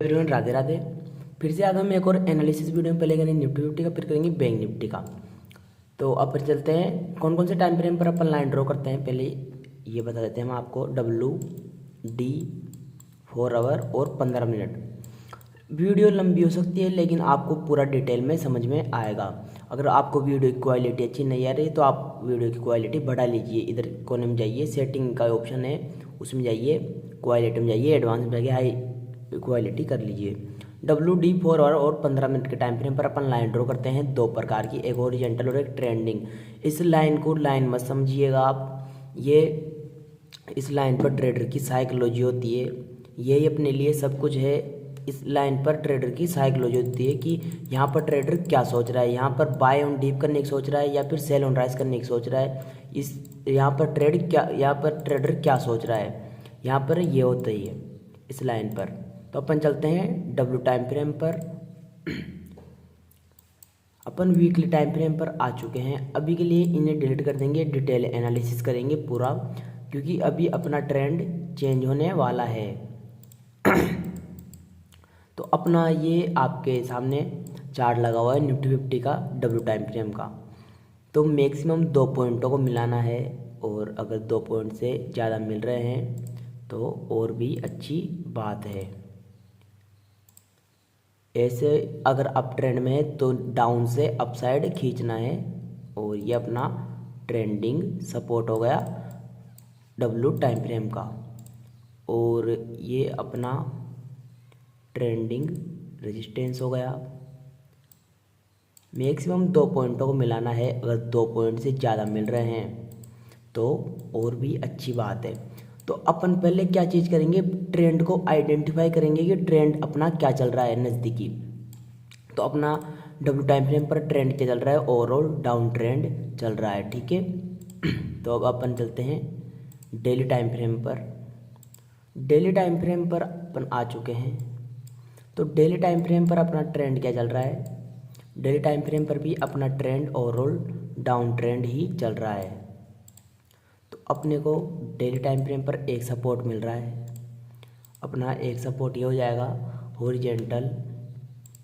Everyone, Radhe Radhe. फिर से आज हम एक और एनालिसिस वीडियो में पहले करेंगे निफ्टी फिफ्टी का, फिर करेंगे बैंक निफ्टी का। तो अपन चलते हैं कौन कौन से टाइम फ्रेम पर अपन लाइन ड्रॉ करते हैं। पहले ये बता देते हैं हम आपको, WD 4 आवर और 15 मिनट। वीडियो लंबी हो सकती है लेकिन आपको पूरा डिटेल में समझ में आएगा। अगर आपको वीडियो की क्वालिटी अच्छी नहीं आ रही तो आप वीडियो की क्वालिटी बढ़ा लीजिए। इधर कोने में जाइए, सेटिंग का ऑप्शन है, उसमें जाइए, क्वालिटी में जाइए, एडवांस में जाइए, हाई क्वालिटी कर लीजिए। WD 4 आवर और 15 मिनट के टाइम फ्रेम पर अपन लाइन ड्रॉ करते हैं दो प्रकार की, एक हॉरिजॉन्टल और एक ट्रेंडिंग। इस लाइन को लाइन मत समझिएगा आप, ये इस लाइन पर ट्रेडर की साइकोलॉजी होती है। यही अपने लिए सब कुछ है। इस लाइन पर ट्रेडर की साइकोलॉजी होती है कि यहाँ पर ट्रेडर क्या सोच रहा है, यहाँ पर बाय ऑन डीप करने की सोच रहा है या फिर सेल ऑन राइज करने की सोच रहा है। यहाँ पर ट्रेडर क्या सोच रहा है, यहाँ पर ये होता ही है इस लाइन पर। तो अपन चलते हैं W टाइम फ्रेम पर। अपन वीकली टाइम फ्रेम पर आ चुके हैं। अभी के लिए इन्हें डिलीट कर देंगे, डिटेल एनालिसिस करेंगे पूरा, क्योंकि अभी अपना ट्रेंड चेंज होने वाला है। तो अपना ये आपके सामने चार्ट लगा हुआ है निफ्टी फिफ्टी का, W टाइम फ्रेम का। तो मैक्सिमम 2 पॉइंटों को मिलाना है, और अगर 2 पॉइंट से ज़्यादा मिल रहे हैं तो और भी अच्छी बात है। ऐसे अगर अप ट्रेंड में है तो डाउन से अपसाइड खींचना है, और ये अपना ट्रेंडिंग सपोर्ट हो गया W टाइम फ्रेम का, और ये अपना ट्रेंडिंग रेजिस्टेंस हो गया। मैक्सिमम 2 पॉइंटों को मिलाना है, अगर 2 पॉइंट से ज़्यादा मिल रहे हैं तो और भी अच्छी बात है। तो अपन पहले क्या चीज़ करेंगे, ट्रेंड को आइडेंटिफाई करेंगे कि ट्रेंड अपना क्या चल रहा है नज़दीकी। तो अपना W टाइम फ्रेम पर ट्रेंड क्या चल रहा है, ओवरऑल डाउन ट्रेंड चल रहा है, ठीक है। तो अब अपन चलते हैं डेली टाइम फ्रेम पर। डेली टाइम फ्रेम पर अपन आ चुके हैं। तो डेली टाइम फ्रेम पर अपना ट्रेंड क्या चल रहा है, डेली टाइम फ्रेम पर भी अपना ट्रेंड ओवरऑल डाउन ट्रेंड ही चल रहा है। तो अपने को डेली टाइम फ्रेम पर एक सपोर्ट मिल रहा है। अपना एक सपोर्ट ये हो जाएगा हॉरिजॉन्टल,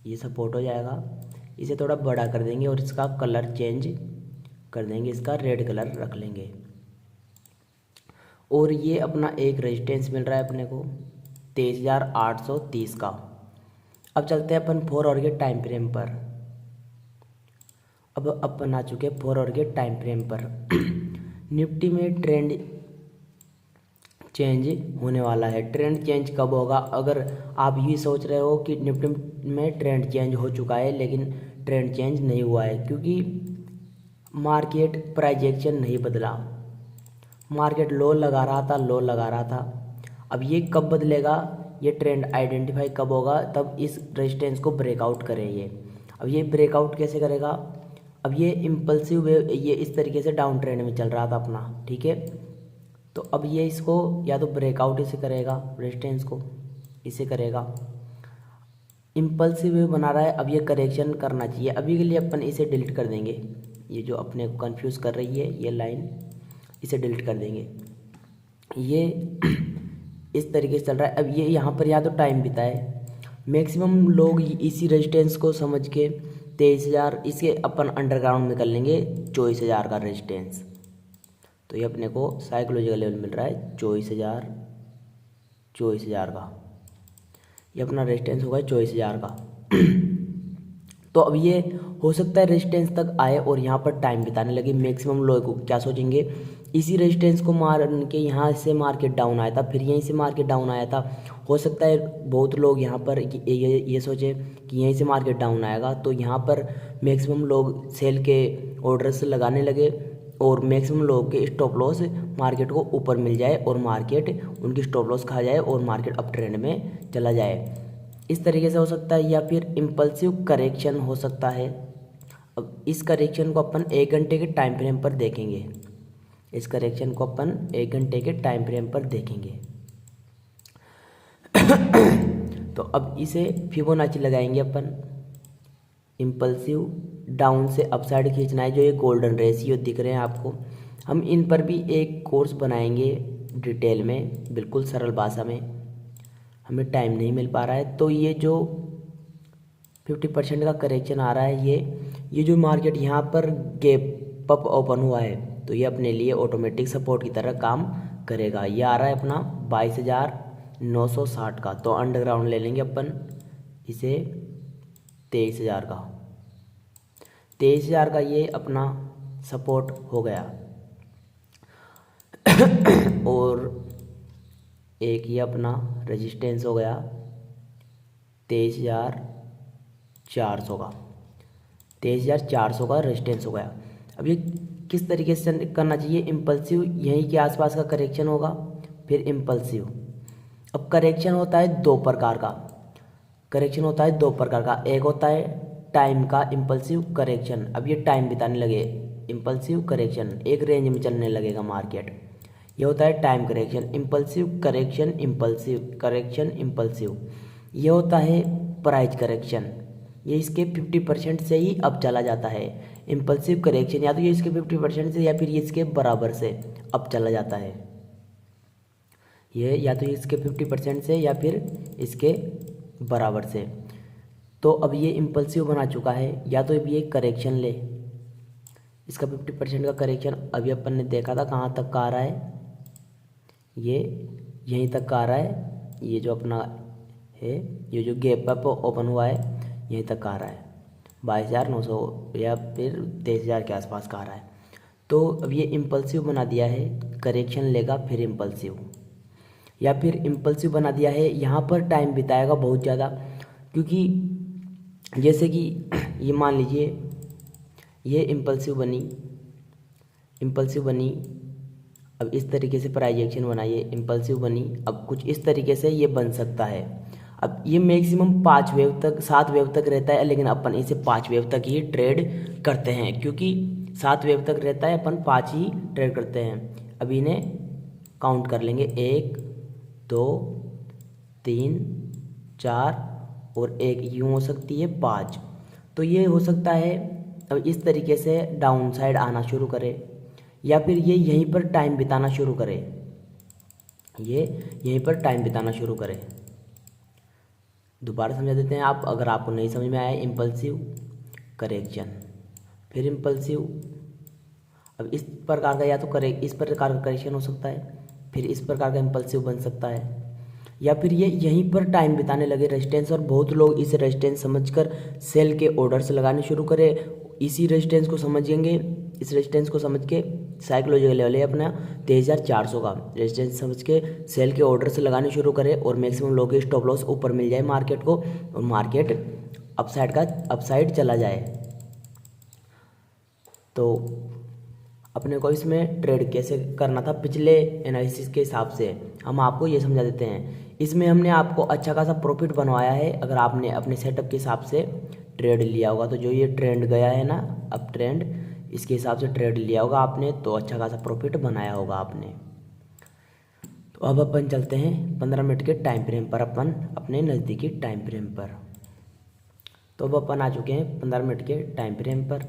ये सपोर्ट हो जाएगा। इसे थोड़ा बड़ा कर देंगे और इसका कलर चेंज कर देंगे, इसका रेड कलर रख लेंगे। और ये अपना एक रेजिस्टेंस मिल रहा है अपने को 23,830 का। अब चलते हैं अपन 4 आवर के टाइम फ्रेम पर। अब अपन आ चुके हैं 4 आवर के टाइम फ्रेम पर। निफ्टी में ट्रेंड चेंज होने वाला है। ट्रेंड चेंज कब होगा, अगर आप ये सोच रहे हो कि निफ्टी में ट्रेंड चेंज हो चुका है, लेकिन ट्रेंड चेंज नहीं हुआ है क्योंकि मार्केट प्राइस एक्शन नहीं बदला। मार्केट लो लगा रहा था। अब ये कब बदलेगा, ये ट्रेंड आइडेंटिफाई कब होगा, तब इस रेजिस्टेंस को ब्रेकआउट करे ये। अब ये ब्रेकआउट कैसे करेगा, अब ये इम्पल्सिव वेव, ये इस तरीके से डाउन ट्रेंड में चल रहा था अपना, ठीक है। तो अब ये इसको या तो ब्रेकआउट इसे करेगा, रेजिस्टेंस को इसे करेगा, इम्पल्सिव वेव बना रहा है। अब ये करेक्शन करना चाहिए। अभी के लिए अपन इसे डिलीट कर देंगे, ये जो अपने को कंफ्यूज कर रही है ये लाइन, इसे डिलीट कर देंगे। ये इस तरीके से चल रहा है। अब ये यहाँ पर या तो टाइम बिताए, मैक्सिमम लोग इसी रेजिस्टेंस को समझ के 23,000, इसके अपन अंडरग्राउंड में कर लेंगे 24,000 का रेजिस्टेंस। तो ये अपने को साइकोलॉजिकल लेवल मिल रहा है 24,000 का, ये अपना रेजिस्टेंस होगा 24,000 का। तो अब ये हो सकता है रेजिस्टेंस तक आए और यहाँ पर टाइम बिताने लगे। मैक्सिमम लोग क्या सोचेंगे, इसी रेजिस्टेंस को मार के यहाँ से मार्केट डाउन आया था, फिर यहीं से मार्केट डाउन आया था। हो सकता है बहुत लोग यहाँ पर ये सोचे कि यहीं से मार्केट डाउन आएगा, तो यहाँ पर मैक्सिमम लोग सेल के ऑर्डर्स लगाने लगे, और मैक्सिमम लोगों के स्टॉप लॉस मार्केट को ऊपर मिल जाए और मार्केट उनकी स्टॉप लॉस खा जाए और मार्केट अप ट्रेंड में चला जाए। इस तरीके से हो सकता है, या फिर इम्पल्सिव करेक्शन हो सकता है। अब इस करेक्शन को अपन 1 घंटे के टाइम फ्रेम पर देखेंगे। इस करेक्शन को अपन 1 घंटे के टाइम फ्रेम पर देखेंगे। तो अब इसे फिबोनाची लगाएंगे अपन। इम्पल्सिव डाउन से अपसाइड खींचना है, जो ये गोल्डन रेशियो दिख रहे हैं आपको। हम इन पर भी एक कोर्स बनाएंगे डिटेल में, बिल्कुल सरल भाषा में। हमें टाइम नहीं मिल पा रहा है। तो ये जो 50% का करेक्शन आ रहा है, ये जो मार्केट यहाँ पर गैप अप ओपन हुआ है, तो ये अपने लिए ऑटोमेटिक सपोर्ट की तरह काम करेगा। ये आ रहा है अपना 22,960 का, तो अंडरग्राउंड ले लेंगे अपन इसे 23,000 का। 23,000 का ये अपना सपोर्ट हो गया। और एक ये अपना रेजिस्टेंस हो गया 23,400 का। 23,400 का रेजिस्टेंस हो गया। अब ये किस तरीके से करना चाहिए? इम्पल्सिव यहीं के आसपास का करेक्शन होगा, फिर इम्पल्सिव। अब करेक्शन होता है दो प्रकार का। करेक्शन होता है दो प्रकार का, एक होता है टाइम का इम्पल्सिव करेक्शन। अब ये टाइम बिताने लगे, इम्पल्सिव करेक्शन, एक रेंज में चलने लगेगा मार्केट। ये होता है time correction, impulsive correction, impulsive correction, impulsive. ये होता है प्राइस करेक्शन, ये इसके 50% से ही अब चला जाता है। इम्पल्सिव करेक्शन या तो ये इसके 50% से या फिर ये इसके बराबर से अब चला जाता है। ये या तो इसके 50% से या फिर इसके बराबर से। तो अब ये इम्पल्सिव बना चुका है, या तो अब ये करेक्शन ले, इसका 50% का करेक्शन अभी अपन ने देखा था कहाँ तक का आ रहा है, ये यहीं तक का आ रहा है। ये जो अपना है, ये जो गैप अप ओपन हुआ है यहीं तक का आ रहा है, 22,900 या फिर 23,000 के आसपास का आ रहा है। तो अब ये इम्पल्सिव बना दिया है, करेक्शन लेगा फिर इम्पल्सिव, या फिर इम्पल्सिव बना दिया है, यहाँ पर टाइम बिताएगा बहुत ज़्यादा। क्योंकि जैसे कि ये मान लीजिए ये इम्पल्सिव बनी, अब इस तरीके से प्राइस एक्शन बनाइए, इम्पल्सिव बनी, अब कुछ इस तरीके से ये बन सकता है। अब ये मैक्सिमम 5 वेव तक 7 वेव तक रहता है, लेकिन अपन इसे 5 वेव तक ही ट्रेड करते हैं, क्योंकि 7 वेव तक रहता है, अपन 5 ही ट्रेड करते हैं। अब इन्हें काउंट कर लेंगे, 1 2 3 4 और एक यूँ हो सकती है 5। तो ये हो सकता है अब इस तरीके से डाउन साइड आना शुरू करे, या फिर ये यहीं पर टाइम बिताना शुरू करे, ये यहीं पर टाइम बिताना शुरू करे। दोबारा समझा देते हैं आप, अगर आपको नहीं समझ में आया। इम्पल्सिव करेक्शन, फिर इम्पल्सिव। अब इस प्रकार का या तो इस प्रकार का करेक्शन हो सकता है, फिर इस प्रकार का इम्पल्सिव बन सकता है, या फिर ये यहीं पर टाइम बिताने लगे रेजिस्टेंस, और बहुत लोग इस रेजिस्टेंस समझकर सेल के ऑर्डर्स लगाने शुरू करें। इसी रेजिस्टेंस को समझेंगे, इस रेजिस्टेंस को समझ के साइकोलॉजिकल लेवल है अपना 23,400 का रेजिस्टेंस समझ के सेल के ऑर्डर्स लगाने शुरू करें, और मैक्सिमम लोग के स्टॉप लॉस ऊपर मिल जाए मार्केट को, और मार्केट अपसाइड चला जाए। तो अपने को इसमें ट्रेड कैसे करना था पिछले एनालिसिस के हिसाब से हम आपको ये समझा देते हैं। इसमें हमने आपको अच्छा खासा प्रॉफिट बनवाया है, अगर आपने अपने सेटअप के हिसाब से ट्रेड लिया होगा। तो जो ये ट्रेंड गया है ना, अब ट्रेंड, इसके हिसाब से ट्रेड लिया होगा आपने, तो अच्छा खासा प्रॉफिट बनाया होगा आपने। तो अब अपन चलते हैं 15 मिनट के टाइम फ्रेम पर, अपन अपने नज़दीकी टाइम फ्रेम पर। तो अब अपन आ चुके हैं 15 मिनट के टाइम फ्रेम पर।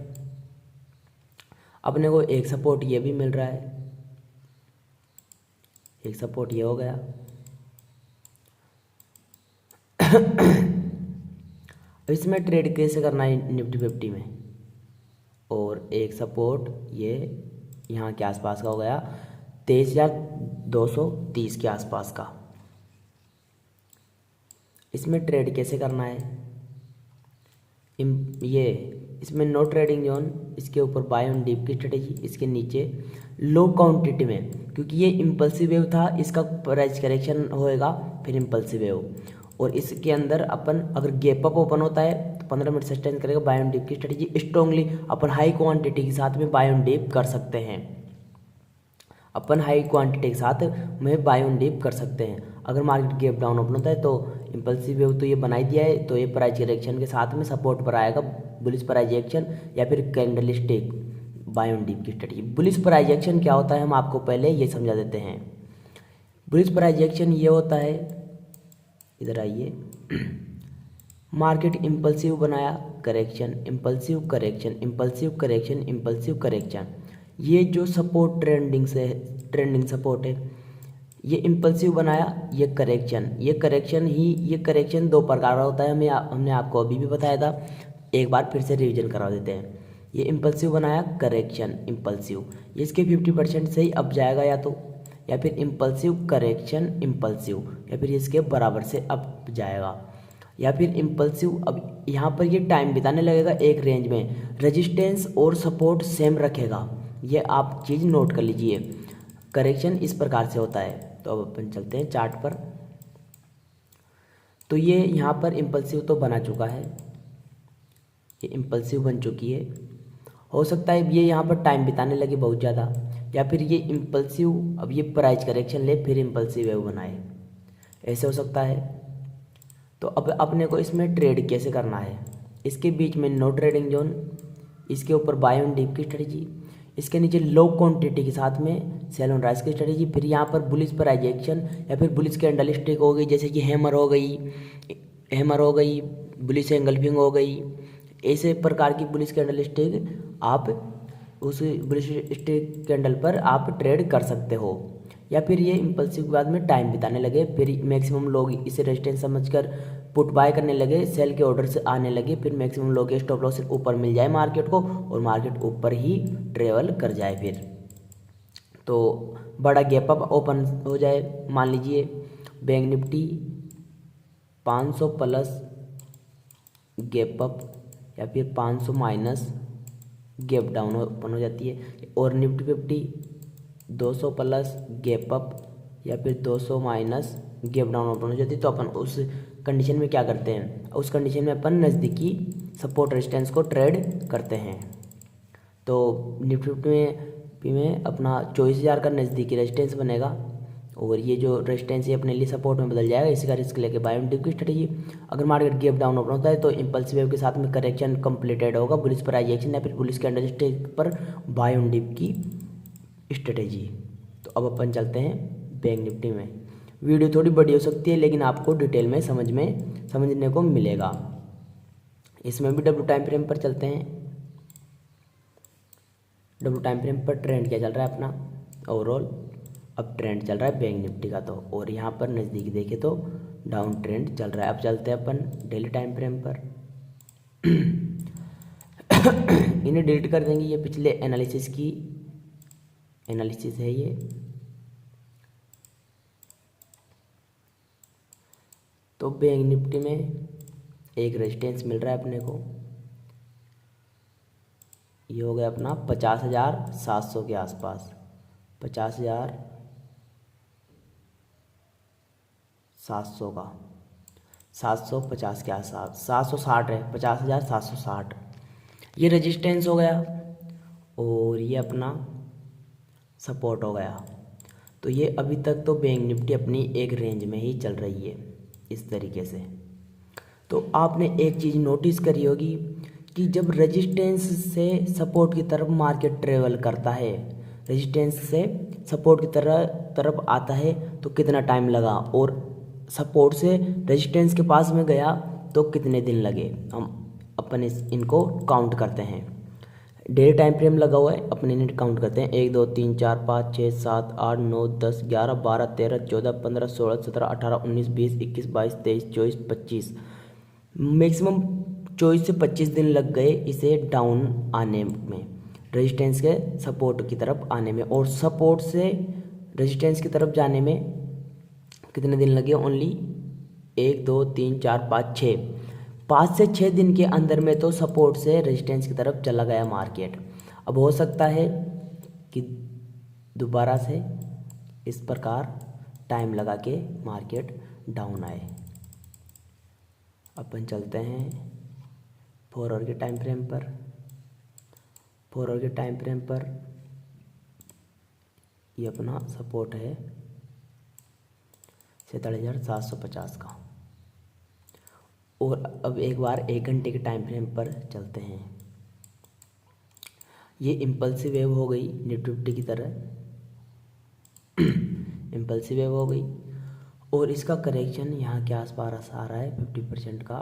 अपने को एक सपोर्ट ये भी मिल रहा है, एक सपोर्ट ये हो गया। इसमें ट्रेड कैसे करना है निफ्टी 50 में, और एक सपोर्ट ये यहाँ के आसपास का हो गया 23,230 के आसपास का। इसमें ट्रेड कैसे करना है, ये इसमें नो ट्रेडिंग जोन, इसके ऊपर बाय ऑन डिप की स्ट्रेटेजी, इसके नीचे लो क्वांटिटी में, क्योंकि ये इम्पल्सिव वेव था, इसका प्राइस करेक्शन होएगा फिर इम्पल्सिव वेव। और इसके अंदर अपन अगर गैप अप ओपन होता है तो 15 मिनट सस्टेन करेगा, बाय ऑन डिप की स्ट्रेटेजी स्ट्रांगली अपन हाई क्वांटिटी के साथ में बाय ऑन डिप कर सकते हैं। अपन हाई क्वांटिटी के साथ में बाय ऑन डिप कर सकते हैं। अगर मार्केट गैप डाउन ओपन होता है तो इम्पल्सिव वेव तो ये बना ही दिया है, तो ये प्राइस करेक्शन के साथ में सपोर्ट पर आएगा बुलिश प्राइस एक्शन या फिर कैंडलस्टिक बाय ऑन डिप की स्ट्रेटेजी। बुलिश प्राइस एक्शन क्या होता है हम आपको पहले ये समझा देते हैं। बुलिश प्राइस एक्शन ये होता है, इधर आइए, मार्केट इम्पल्सिव बनाया, correction, impulsive correction, impulsive correction, impulsive correction. ये जो सपोर्ट ट्रेंडिंग सपोर्ट है, ये इम्पल्सिव बनाया, ये करेक्शन ये करेक्शन दो प्रकार का होता है, हमने आपको अभी भी बताया था, एक बार फिर से रिवीजन करा देते हैं। ये इम्पल्सिव बनाया, करेक्शन इम्पल्सिव, इसके 50% से ही अप जाएगा या फिर इम्पल्सिव करेक्शन इम्पल्सिव, या फिर इसके बराबर से अप जाएगा, या फिर इम्पल्सिव। अब यहाँ पर ये टाइम बिताने लगेगा एक रेंज में, रेजिस्टेंस और सपोर्ट सेम रखेगा, ये आप चीज़ नोट कर लीजिए। करेक्शन इस प्रकार से होता है। तो अब अपन चलते हैं चार्ट पर। तो ये यहाँ पर इम्पल्सिव तो बना चुका है, ये इम्पल्सिव बन चुकी है। हो सकता है ये यहाँ पर टाइम बिताने लगे बहुत ज़्यादा, या फिर ये इम्पल्सिव अब ये प्राइस करेक्शन ले फिर इम्पल्सिव वेव बनाए, ऐसे हो सकता है। तो अब अपने को इसमें ट्रेड कैसे करना है, इसके बीच में नो ट्रेडिंग जोन, इसके ऊपर बाय ऑन डिप की स्ट्रेटेजी, इसके नीचे लो क्वांटिटी के साथ में सेल ऑन राइज की स्ट्रेटेजी, फिर यहाँ पर बुलिश प्राइस एक्शन या फिर बुलिश कैंडल स्टिक हो गई, जैसे कि हैमर हो गई, बुलिश एंगल्फिंग हो गई, ऐसे प्रकार की बुलिश कैंडल स्टिक आप उस बुलिश स्टिक कैंडल पर आप ट्रेड कर सकते हो। या फिर ये इम्पल्सिव के बाद में टाइम बिताने लगे, फिर मैक्सिमम लोग इसे रेजिस्टेंस समझकर पुट बाय करने लगे, सेल के ऑर्डर से आने लगे, फिर मैक्सिमम लोग स्टॉप लॉस से ऊपर मिल जाए मार्केट को और मार्केट ऊपर ही ट्रेवल कर जाए। फिर तो बड़ा गैप अप ओपन हो जाए, मान लीजिए bank Nifty 500 plus gap up या फिर 500 माइनस गैप डाउन ओपन हो जाती है, और निफ्टी 50 200 प्लस गैप अप या फिर 200 माइनस गैप डाउन ओपन हो जाती है। तो अपन उस कंडीशन में क्या करते हैं, उस कंडीशन में अपन नज़दीकी सपोर्ट रेजिस्टेंस को ट्रेड करते हैं। तो निफ्टी 50 में अपना 24,000 का नज़दीकी रेजिस्टेंस बनेगा, और ये जो रेजिस्टेंस है अपने लिए सपोर्ट में बदल जाएगा, इसी का रिस्क लेके बाय ऑन डिप की स्ट्रेटेजी। अगर मार्केट गैप डाउन ओपन होता है तो इम्पल्सिव वेव के साथ में करेक्शन कंप्लीटेड होगा, बुलिश प्राइस एक्शन या फिर बुलिश कैंडल स्टिक पर बाय ऑन डिप की स्ट्रेटेजी। तो अब अपन चलते हैं बैंक निफ्टी में। वीडियो थोड़ी बड़ी हो सकती है, लेकिन आपको डिटेल में समझने को मिलेगा। इसमें भी डब्ल्यू टाइम फ्रेम पर चलते हैं। डब्ल्यू टाइम फ्रेम पर ट्रेंड क्या चल रहा है अपना ओवरऑल, अब ट्रेंड चल रहा है बैंक निफ्टी का, तो और यहाँ पर नज़दीक देखे तो डाउन ट्रेंड चल रहा है। अब चलते हैं अपन डेली टाइम फ्रेम पर। इन्हें डिलीट कर देंगे, ये पिछले एनालिसिस है ये। तो बैंक निफ्टी में एक रेजिस्टेंस मिल रहा है अपने को, ये हो गया अपना 50,700 के आसपास, 50,700 का 750 के आसपास, 760 है, 50,760 ये रेजिस्टेंस हो गया, और ये अपना सपोर्ट हो गया। तो ये अभी तक तो बैंक निफ्टी अपनी एक रेंज में ही चल रही है इस तरीके से। तो आपने एक चीज़ नोटिस करी होगी कि जब रेजिस्टेंस से सपोर्ट की तरफ मार्केट ट्रेवल करता है, रेजिस्टेंस से सपोर्ट की तरफ आता है तो कितना टाइम लगा, और सपोर्ट से रेजिस्टेंस के पास में गया तो कितने दिन लगे, हम अपन इनको काउंट करते हैं। डेली टाइम फ्रेम लगा हुआ है, अपने इन्हें काउंट करते हैं। 1 2 3 4 5 6 7 8 9 10 11 12 13 14 15 16 17 18 19 20 21 22 23 24 25, मैक्सिमम 24 से 25 दिन लग गए इसे डाउन आने में, रेजिस्टेंस के सपोर्ट की तरफ आने में, और सपोर्ट से रेजिस्टेंस की तरफ जाने में कितने दिन लगे, ओनली 1 2 3 4 5 6, 5 से 6 दिन के अंदर में तो सपोर्ट से रेजिस्टेंस की तरफ चला गया मार्केट। अब हो सकता है कि दोबारा से इस प्रकार टाइम लगा के मार्केट डाउन आए। अपन चलते हैं 4 आवर के टाइम फ्रेम पर। 4 आवर के टाइम फ्रेम पर ये अपना सपोर्ट है 47,750 का। और अब एक बार 1 घंटे के टाइम फ्रेम पर चलते हैं। ये इम्पल्सिव वेव हो गई निफ्टी 50 की तरह, इम्पल्सिव वेव हो गई, और इसका करेक्शन यहाँ के आसपास आ रहा है 50% का,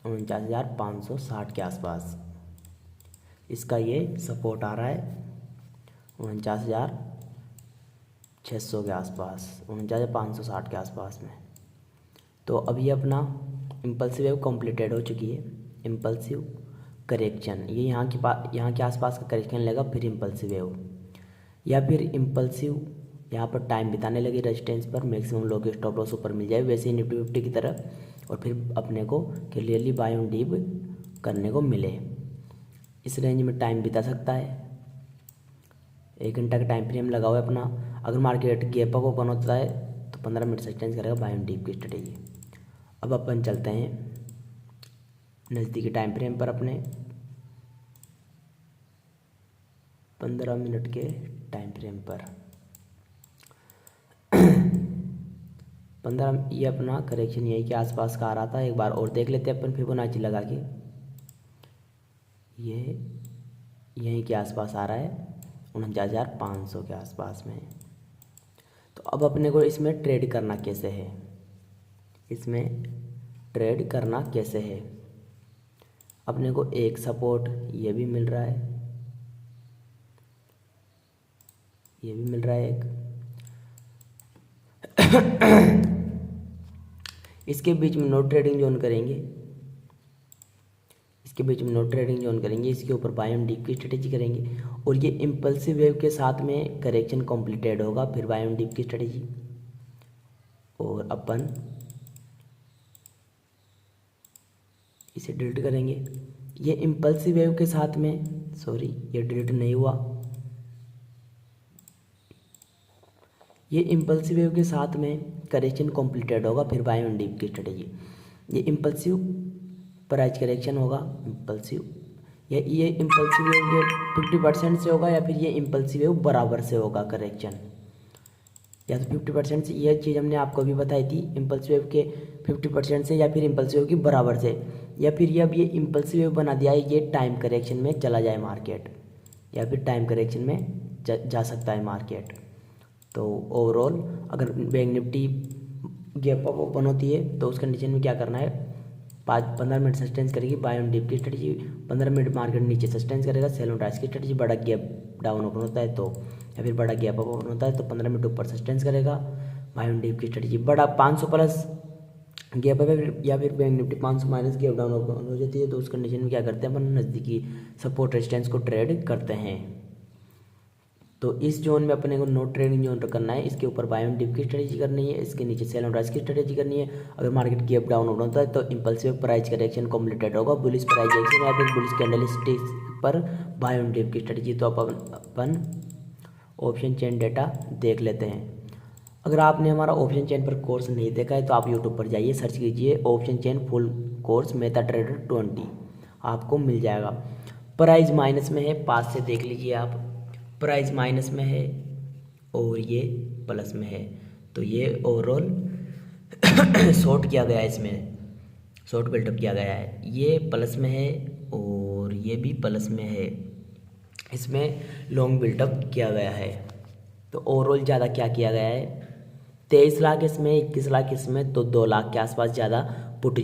49,560 के आसपास इसका ये सपोर्ट आ रहा है, 600 के आसपास, 49,560 के आसपास में। तो अब ये अपना इम्पल्सिव वेव कंप्लीटेड हो चुकी है। इम्पल्सिव करेक्शन, ये यहाँ के आसपास का करेक्शन लेगा, फिर इम्पल्सिव वेव, या फिर इम्पल्सिव यहाँ पर टाइम बिताने लगी रेजिस्टेंस पर, मैक्सिमम लो के स्टॉप लॉस ऊपर मिल जाए वैसे ही निफ्टी 50 की तरह, और फिर अपने को क्लियरली बाय ऑन डिप करने को मिले। इस रेंज में टाइम बिता सकता है, 1 घंटा का टाइम फ्रेम लगा हुआ है अपना। अगर मार्केट गैप अप ओपन होता है तो 15 मिनट सस्टेंस करेगा बाय ऑन डिप की स्ट्रेटेजी। अब अपन चलते हैं नज़दीकी टाइम फ्रेम पर, अपने 15 मिनट के टाइम फ्रेम पर। 15, ये अपना करेक्शन यही के आसपास का आ रहा था, एक बार और देख लेते हैं अपन फिबोनाची लगा के। ये यहीं के आसपास आ रहा है, 49,500 के आसपास में। तो अब अपने को इसमें ट्रेड करना कैसे है, इसमें ट्रेड करना कैसे है। अपने को एक सपोर्ट ये भी मिल रहा है, ये भी मिल रहा है एक। इसके बीच में नो ट्रेडिंग जोन करेंगे, इसके बीच में नो ट्रेडिंग जोन करेंगे, इसके ऊपर बाय ऑन डिप की स्ट्रेटेजी करेंगे, और ये इम्पल्सिव वेव के साथ में करेक्शन कंप्लीटेड होगा, फिर बाय ऑन डिप की स्ट्रेटेजी। और अपन इसे डिलीट करेंगे। ये इम्पल्सिव वेव के साथ में, सॉरी ये डिलीट नहीं हुआ, ये इम्पल्सिव वेव के साथ में करेक्शन कंप्लीटेड होगा, फिर बाय ऑन डिप की स्ट्रेटेजी। ये इम्पल्सिव प्राइस करेक्शन होगा, इम्पल्सिव, ये इम्पल्सिव वेव ये 50% से होगा, या फिर ये इम्पल्सिव वेव बराबर से होगा करेक्शन, या तो 50% से। यह चीज़ हमने आपको भी बताई थी, इम्पल्सिव वेव के 50% से, या फिर इम्पल्सिव वेव की बराबर से, या फिर ये अब ये इम्पल्सिव वेव बना दिया है, ये टाइम करेक्शन में चला जाए मार्केट, या फिर टाइम करेक्शन में जा सकता है मार्केट। तो ओवरऑल अगर bank Nifty gap up open होती है तो उस कंडीशन में क्या करना है, 15 मिनट सस्टेंस करेगी बाय ऑन डिप की स्ट्रेटेजी, 15 मिनट मार्केट नीचे सस्टेंस करेगा सेल ऑन राइज की स्ट्रेटेजी। बड़ा गैप डाउन ओपन होता है तो, या फिर बड़ा गैप अप ओपन होता है तो 15 मिनट ऊपर सस्टेंस करेगा बाय ऑन डिप की स्ट्रेटेजी। बड़ा 500 प्लस गैप अप या फिर bank Nifty 500 minus gap down open हो जाती है तो उस कंडीशन में क्या करते हैं अपन, नज़दीकी सपोर्ट रेजिस्टेंस को ट्रेड करते हैं। तो इस जोन में अपने को नो ट्रेडिंग जोन करना है, इसके ऊपर बाय ऑन डिप की स्ट्रेटेजी करनी है, इसके नीचे सेल ऑन राइज की स्ट्रेटेजी करनी है। अगर मार्केट गैप डाउन होता है तो इम्पल्सिव प्राइस करेक्शन कंप्लीटेड होगा, बुलिश प्राइस एक्शन या फिर बुलिश कैंडलस्टिक्स पर बाय ऑन डिप की स्ट्रेटेजी। तो अपन ऑप्शन चेन डेटा देख लेते हैं। अगर आपने हमारा ऑप्शन चेन पर कोर्स नहीं देखा है तो आप यूट्यूब पर जाइए, सर्च कीजिए option chain full course Meta trader 20, आपको मिल जाएगा। प्राइस माइनस में है, पास से देख लीजिए आप, प्राइस माइनस में है और ये प्लस में है, तो ये ओवरऑल शॉर्ट किया गया है, इसमें शॉर्ट बिल्टअप किया गया है। ये प्लस में है और ये भी प्लस में है, इसमें लॉन्ग बिल्टअप किया गया है। तो ओवरऑल ज़्यादा क्या किया गया है, 23 लाख इसमें, 21 लाख इसमें, तो 2 लाख के आसपास ज़्यादा पुट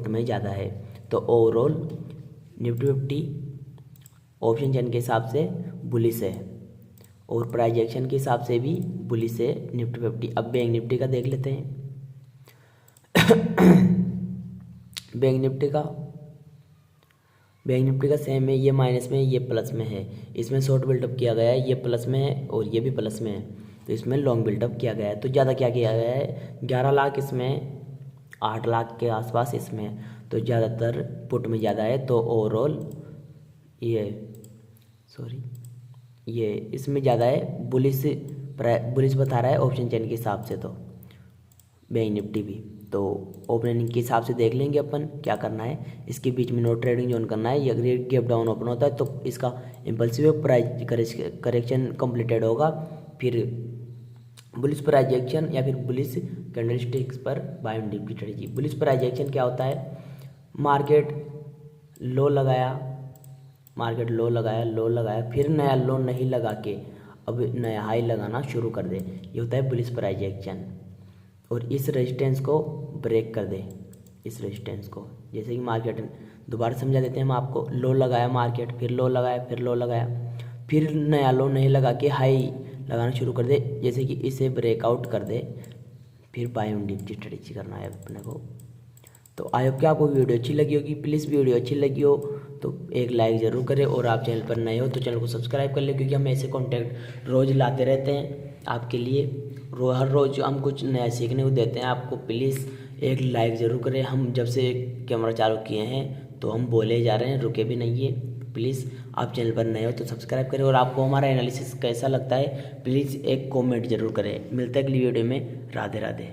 में ज़्यादा है। तो ओवरऑल निफ्टी 50 ऑप्शन चेन के हिसाब से बुलिश है और प्राइस एक्शन के हिसाब से भी बुलिश है निफ्टी 50। अब बैंक निफ्टी का देख लेते हैं। बैंक निफ्टी का सेम है, ये माइनस में ये प्लस में है, इसमें शॉर्ट बिल्टअप किया गया है, ये प्लस में है और ये भी प्लस में है, तो इसमें लॉन्ग बिल्टअप किया गया है। तो ज़्यादा क्या किया गया है, 11 लाख इसमें, 8 लाख के आसपास इसमें, तो ज़्यादातर पुट में ज़्यादा है। तो ओवरऑल ये इसमें ज़्यादा है, बुलिश बता रहा है ऑप्शन चेन के हिसाब से, तो बैंक निफ्टी भी। तो ओपनिंग के हिसाब से देख लेंगे अपन क्या करना है, इसके बीच में नो ट्रेडिंग जोन करना है। ये गैप डाउन ओपन होता है तो इसका इम्पल्सिव प्राइस करेक्शन कंप्लीटेड होगा, फिर बुलिश प्राइस एक्शन या फिर बुलिश कैंडलस्टिक्स पर बाय ऑन डिप की स्ट्रेटेजी। बुलिश प्राइस एक्शन क्या होता है, मार्केट लो लगाया फिर नया लो नहीं लगा के अब नया हाई लगाना शुरू कर दे, ये होता है बुलिश प्राइस एक्शन। और इस रेजिस्टेंस को ब्रेक कर दे, इस रेजिस्टेंस को, जैसे कि मार्केट दोबारा समझा देते हैं हम आपको, लो लगाया मार्केट, फिर लो लगाया, फिर नया लो नहीं लगा के हाई लगाना शुरू कर दे, जैसे कि इसे ब्रेकआउट कर दे, फिर बाय ऑन डिप स्ट्रेटजी करना है अपने को। तो आई होप कि आपको वीडियो अच्छी लगी होगी। प्लीज़ वीडियो अच्छी लगी हो तो एक लाइक ज़रूर करें, और आप चैनल पर नए हो तो चैनल को सब्सक्राइब कर लें, क्योंकि हम ऐसे कंटेंट रोज़ लाते रहते हैं आपके लिए। हर रोज़ हम कुछ नया सीखने को देते हैं आपको। प्लीज़ एक लाइक ज़रूर करें। हम जब से कैमरा चालू किए हैं तो हम बोले जा रहे हैं, रुके भी नहीं है। प्लीज़ आप चैनल पर नए हो तो सब्सक्राइब करें, और आपको हमारा एनालिसिस कैसा लगता है प्लीज़ एक कमेंट जरूर करें। मिलते हैं अगली वीडियो में। राधे राधे।